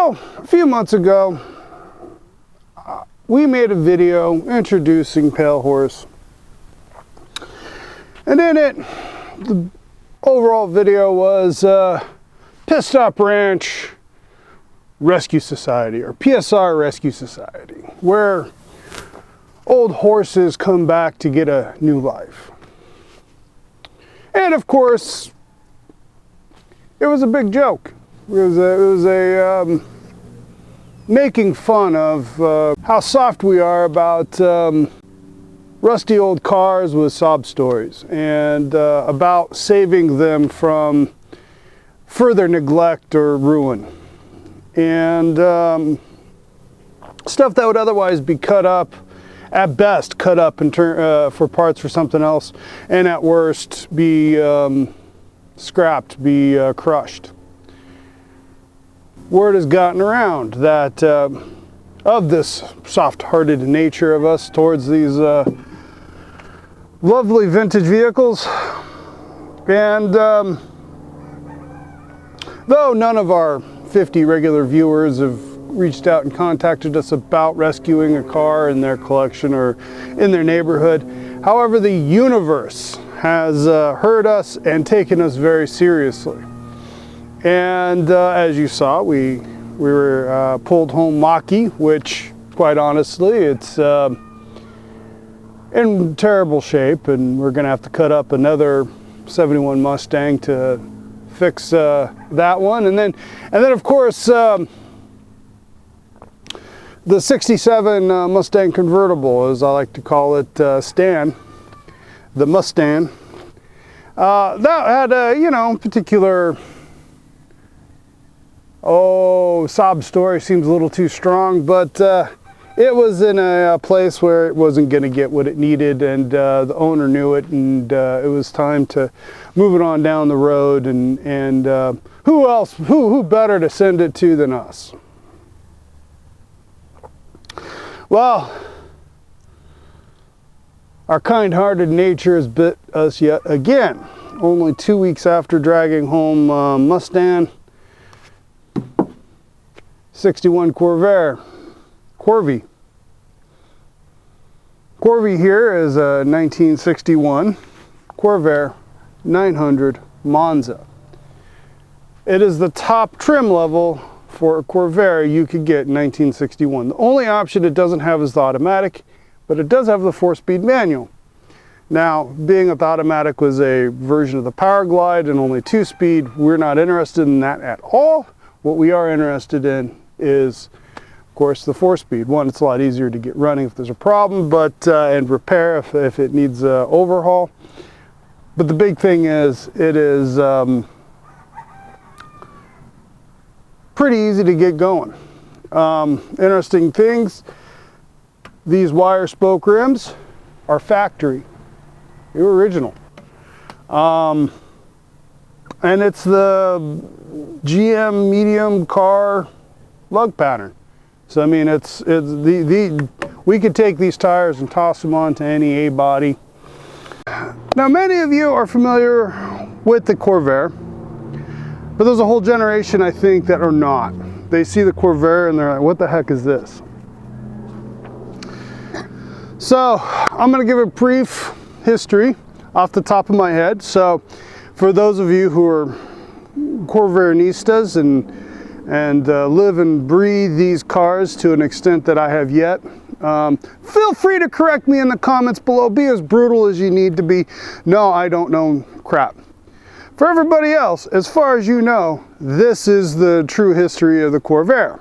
So, a few months ago, we made a video introducing Pale Horse. And in it, the overall video was Pit Stop Ranch Rescue Society, or PSR Rescue Society, where old horses come back to get a new life. And of course, it was a big joke. It was a making fun of how soft we are about rusty old cars with sob stories, and about saving them from further neglect or ruin, and stuff that would otherwise be cut up, at best cut up and for parts for something else, and at worst be scrapped, be crushed. Word has gotten around that of this soft-hearted nature of us towards these lovely vintage vehicles. And though none of our 50 regular viewers have reached out and contacted us about rescuing a car in their collection or in their neighborhood, however, the universe has heard us and taken us very seriously. And as you saw, we were pulled home Mach-E, which, quite honestly, it's in terrible shape, and we're going to have to cut up another 71 Mustang to fix that one. And then of course, the 67 Mustang convertible, as I like to call it, Stan, the Mustang. That had a, particular, sob story seems a little too strong, but it was in a place where it wasn't going to get what it needed, and the owner knew it, and it was time to move it on down the road, and who better to send it to than us? Well, our kind-hearted nature has bit us yet again. Only 2 weeks after dragging home Mustang 61 Corvair. Corvy here is a 1961 Corvair 900 Monza. It is the top trim level for a Corvair you could get in 1961. The only option it doesn't have is the automatic, but it does have the 4-speed manual. Now, being that the automatic was a version of the Power Glide and only 2-speed, we're not interested in that at all. What we are interested in is, of course, the 4-speed. One, it's a lot easier to get running if there's a problem, but and repair if it needs overhaul. But the big thing is, it is pretty easy to get going. Interesting things, these wire spoke rims are factory. They're original. And it's the GM medium car lug pattern. So I mean, we could take these tires and toss them onto any A-body. Now, many of you are familiar with the Corvair, but there's a whole generation, I think, that are not. They see the Corvair and they're like, what the heck is this? So I'm going to give a brief history off the top of my head. So for those of you who are Corvairistas and live and breathe these cars to an extent that I have yet, feel free to correct me in the comments below. Be as brutal as you need to be. No, I don't know crap. For everybody else, as far as you know, this is the true history of the Corvair.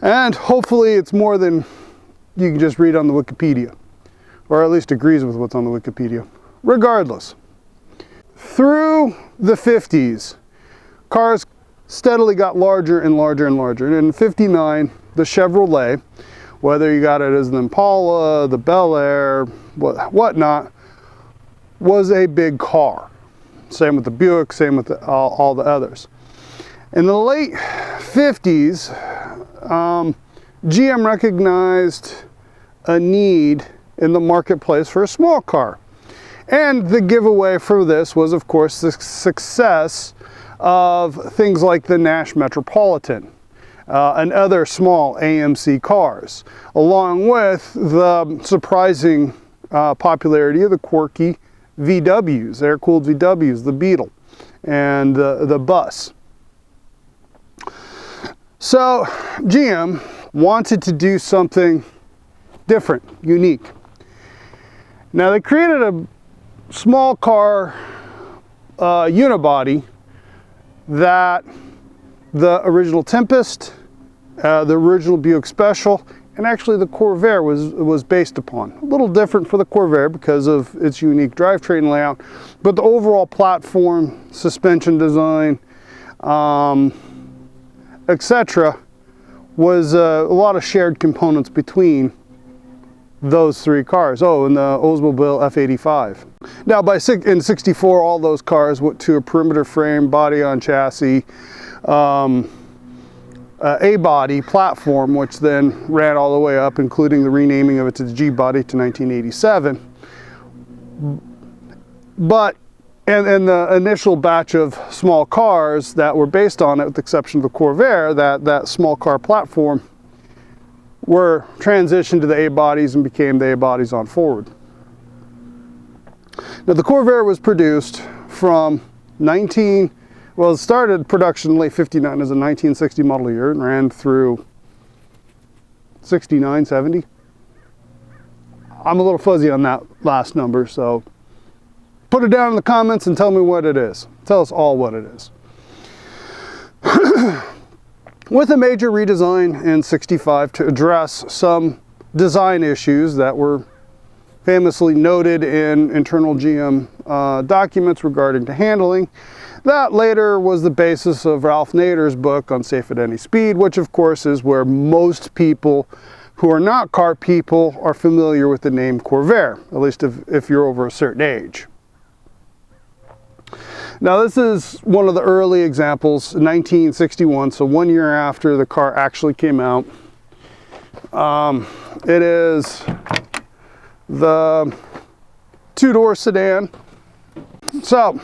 And hopefully it's more than you can just read on the Wikipedia, or at least agrees with what's on the Wikipedia. Regardless, through the 50s, cars steadily got larger and larger and larger. And in '59, the Chevrolet, whether you got it as the Impala, the Bel Air, whatnot, was a big car. Same with the Buick, same with all the others. In the late 50s, GM recognized a need in the marketplace for a small car. And the giveaway for this was, of course, the success of things like the Nash Metropolitan and other small AMC cars, along with the surprising popularity of the quirky VWs, air-cooled VWs, the Beetle, and the bus. So GM wanted to do something different, unique. Now they created a small car unibody that the original Tempest, the original Buick Special, and actually the Corvair was based upon. A little different for the Corvair because of its unique drivetrain layout, but the overall platform, suspension design, etc., was a lot of shared components between those three cars. Oh, and the Oldsmobile F85. Now in 64, all those cars went to a perimeter frame, body on chassis, A-body platform, which then ran all the way up, including the renaming of it to the G-body to 1987. But and the initial batch of small cars that were based on it, with the exception of the Corvair, that small car platform, were transitioned to the A-bodies and became the A-bodies on forward. Now the Corvair was produced from it started production in late 59 as a 1960 model year and ran through 69, 70. I'm a little fuzzy on that last number, so put it down in the comments and tell me what it is. Tell us all what it is. With a major redesign in 65 to address some design issues that were famously noted in internal GM documents regarding to handling. That later was the basis of Ralph Nader's book on Safe at Any Speed, which of course is where most people who are not car people are familiar with the name Corvair, at least if you're over a certain age. Now this is one of the early examples, 1961, so 1 year after the car actually came out. It is the two-door sedan. So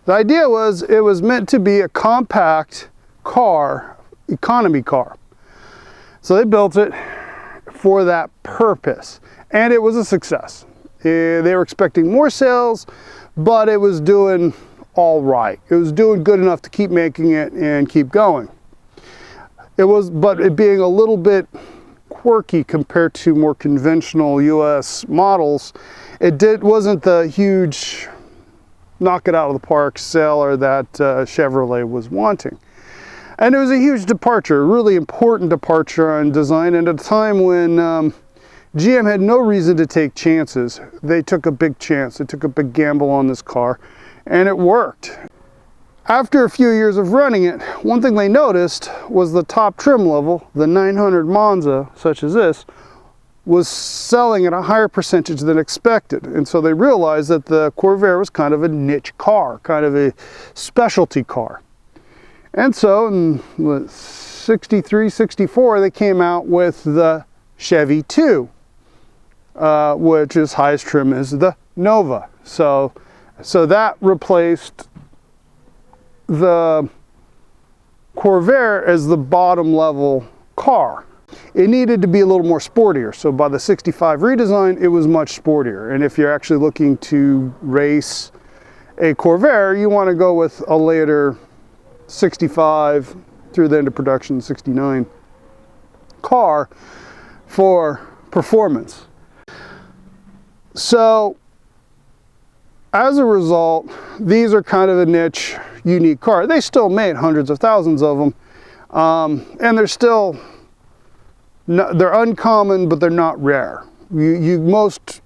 the idea was it was meant to be a compact car, economy car. So they built it for that purpose, and it was a success. They were expecting more sales, but it was doing all right. It was doing good enough to keep making it and keep going. But it being a little bit quirky compared to more conventional US models, wasn't the huge knock it out of the park seller that Chevrolet was wanting. And it was a huge departure, a really important departure on design, and at a time when GM had no reason to take chances. They took a big chance, they took a big gamble on this car, and it worked. After a few years of running it, one thing they noticed was the top trim level, the 900 Monza, such as this, was selling at a higher percentage than expected. And so they realized that the Corvair was kind of a niche car, kind of a specialty car. And so in 63, 64, they came out with the Chevy 2, which is highest trim is the Nova. So that replaced the Corvair as the bottom level car. It needed to be a little more sportier. So by the 65 redesign, it was much sportier. And if you're actually looking to race a Corvair, you want to go with a later 65 through the end of production 69 car for performance. So as a result, these are kind of a niche, unique car. They still made hundreds of thousands of them, and they're still they're uncommon, but they're not rare. Most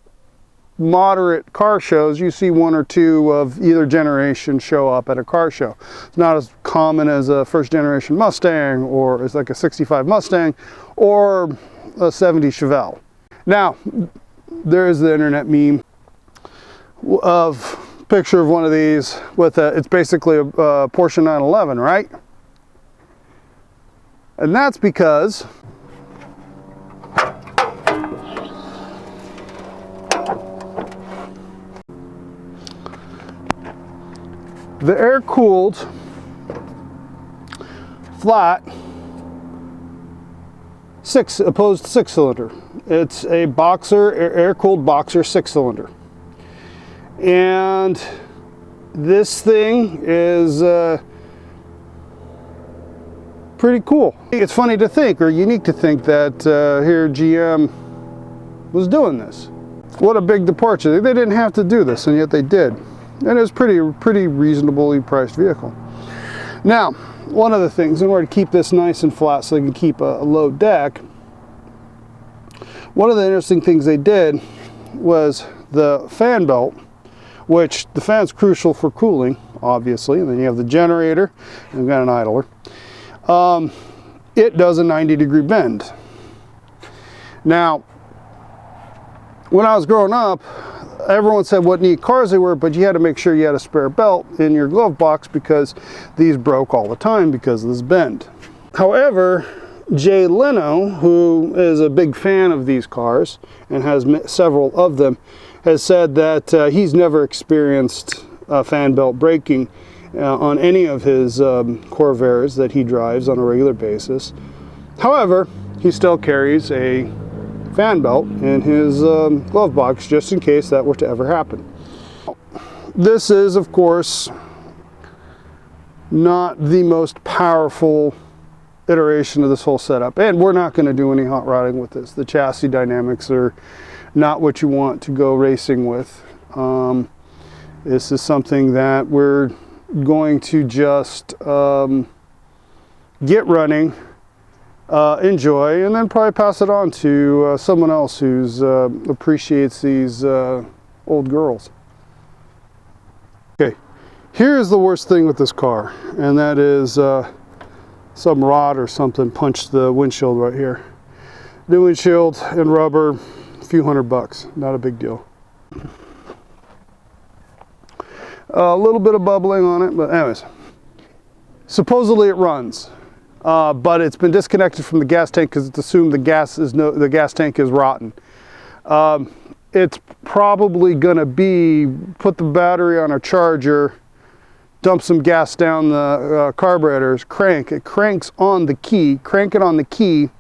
moderate car shows, you see one or two of either generation show up at a car show. It's not as common as a first generation Mustang, or it's like a 65 Mustang or a 70 Chevelle. Now, there is the internet meme of picture of one of these with it's basically a Porsche 911, right? And that's because the air-cooled flat opposed 6-cylinder. It's a boxer, air-cooled boxer 6-cylinder. And this thing is pretty cool. It's funny to think, or unique to think, that here GM was doing this. What a big departure. They didn't have to do this, and yet they did. And it was pretty reasonably priced vehicle. Now, one of the things, in order to keep this nice and flat so they can keep a low deck, one of the interesting things they did was the fan belt, which the fan's crucial for cooling, obviously, and then you have the generator, and you've got an idler. It does a 90-degree bend. Now, when I was growing up, everyone said what neat cars they were, but you had to make sure you had a spare belt in your glove box because these broke all the time because of this bend. However, Jay Leno, who is a big fan of these cars and has several of them, has said that he's never experienced fan belt breaking on any of his Corvairs that he drives on a regular basis. However, he still carries a fan belt in his glove box just in case that were to ever happen. This is, of course, not the most powerful iteration of this whole setup, and we're not going to do any hot rodding with this. The chassis dynamics are not what you want to go racing with. This is something that we're going to just get running, enjoy, and then probably pass it on to someone else who's appreciates these old girls. Okay, here's the worst thing with this car, and that is some rod or something punched the windshield right here. New windshield and rubber, a few $100, not a big deal. A little bit of bubbling on it, but anyways, supposedly it runs. But it's been disconnected from the gas tank because it's assumed the gas tank is rotten. It's probably gonna be put the battery on a charger, dump some gas down the carburetors, it cranks on the key, crank it on the key,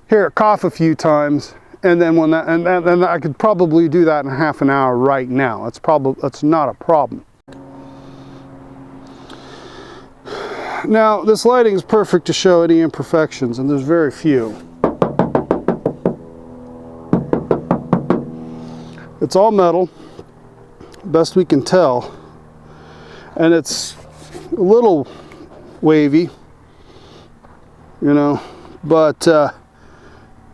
hear it cough a few times, and then when that, and I could probably do that in half an hour right now. That's not a problem. Now, this lighting is perfect to show any imperfections, and there's very few. It's all metal, best we can tell, and it's a little wavy, you know, but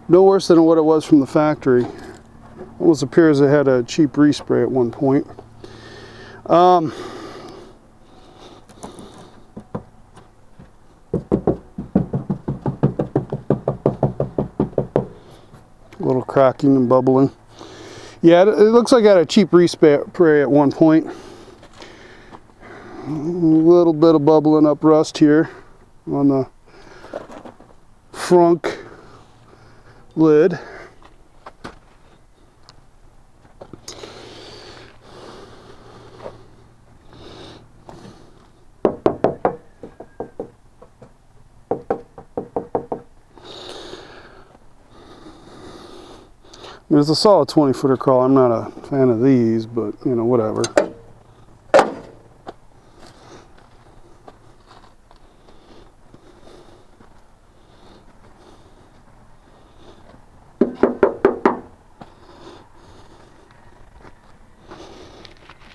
no worse than what it was from the factory. Almost appears it had a cheap respray at one point. A little cracking and bubbling. Yeah, it looks like I had a cheap respray at one point. A little bit of bubbling up rust here on the frunk lid. It's a solid 20-footer crawl. I'm not a fan of these, but you know, whatever.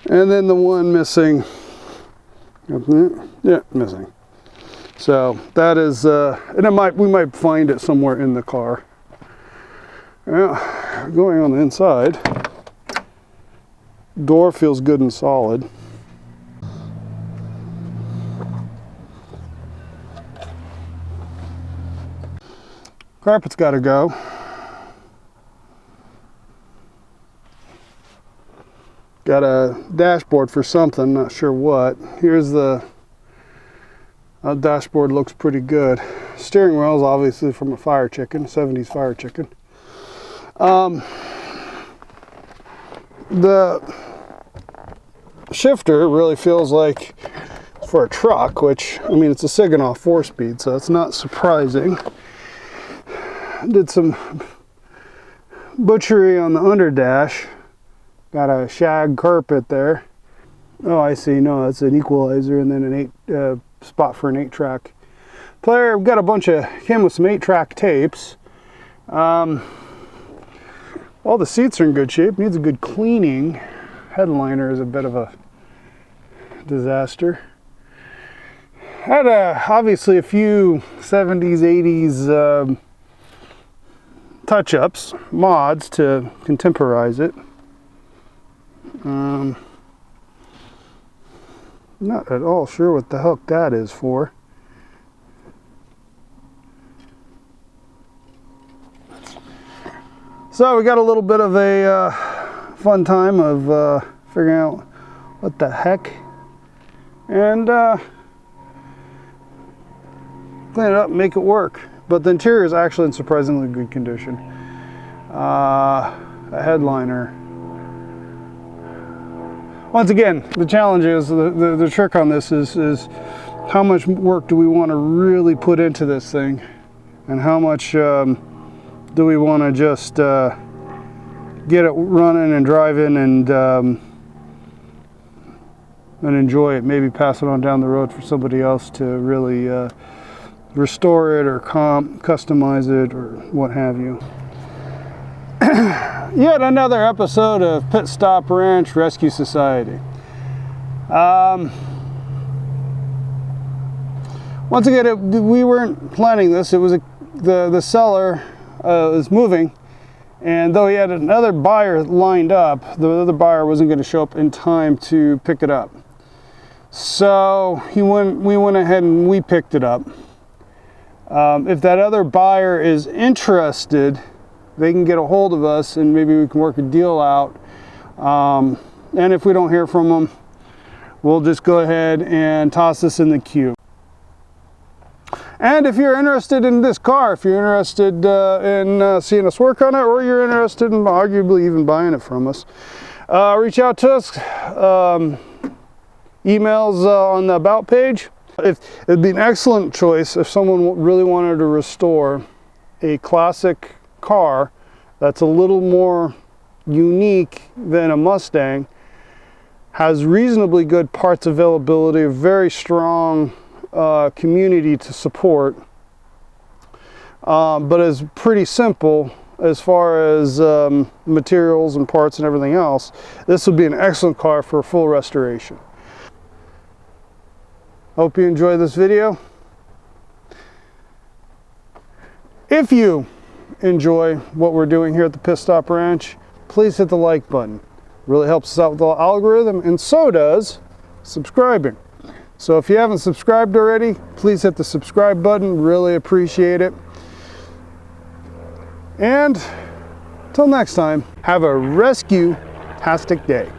And then the one missing, yeah, missing. So that is, and we might find it somewhere in the car. Yeah, going on the inside, door feels good and solid. Carpet's got to go. Got a dashboard for something, not sure what. Here's the dashboard, looks pretty good. Steering wheel is obviously from a Fire Chicken, 70s Fire Chicken. The shifter really feels like for a truck, which, I mean, it's a Saginaw 4-speed, so it's not surprising. Did some butchery on the underdash. Got a shag carpet there. Oh, I see. No, that's an equalizer, and then an spot for an 8-track player. We've got a bunch of, came with some 8-track tapes. All the seats are in good shape. Needs a good cleaning. Headliner is a bit of a disaster. Had obviously a few 70s, 80s touch-ups, mods to contemporize it. Not at all sure what the heck that is for. So we got a little bit of a fun time of figuring out what the heck, and clean it up, make it work. But the interior is actually in surprisingly good condition. A headliner. Once again, the challenge is, the trick on this is how much work do we want to really put into this thing, and how much do we want to just get it running and driving and enjoy it, maybe pass it on down the road for somebody else to really restore it or customize it or what have you. Yet another episode of Pit Stop Ranch Rescue Society. Once again, we weren't planning this. It was the seller was moving, and though he had another buyer lined up, the other buyer wasn't going to show up in time to pick it up. So we went ahead and we picked it up. If that other buyer is interested, they can get a hold of us and maybe we can work a deal out. And if we don't hear from them, we'll just go ahead and toss this in the queue. And if you're interested in this car, if you're interested in seeing us work on it, or you're interested in arguably even buying it from us, reach out to us. Emails on the About page. It'd be an excellent choice if someone really wanted to restore a classic car that's a little more unique than a Mustang, has reasonably good parts availability, a very strong community to support, but is pretty simple as far as materials and parts and everything else. This would be an excellent car for a full restoration. Hope you enjoy this video. If you enjoy what we're doing here at the Pit Stop Ranch, please hit the like button. It really helps us out with the algorithm, and so does subscribing. So if you haven't subscribed already, please hit the subscribe button. Really appreciate it. And until next time, have a rescue-tastic day.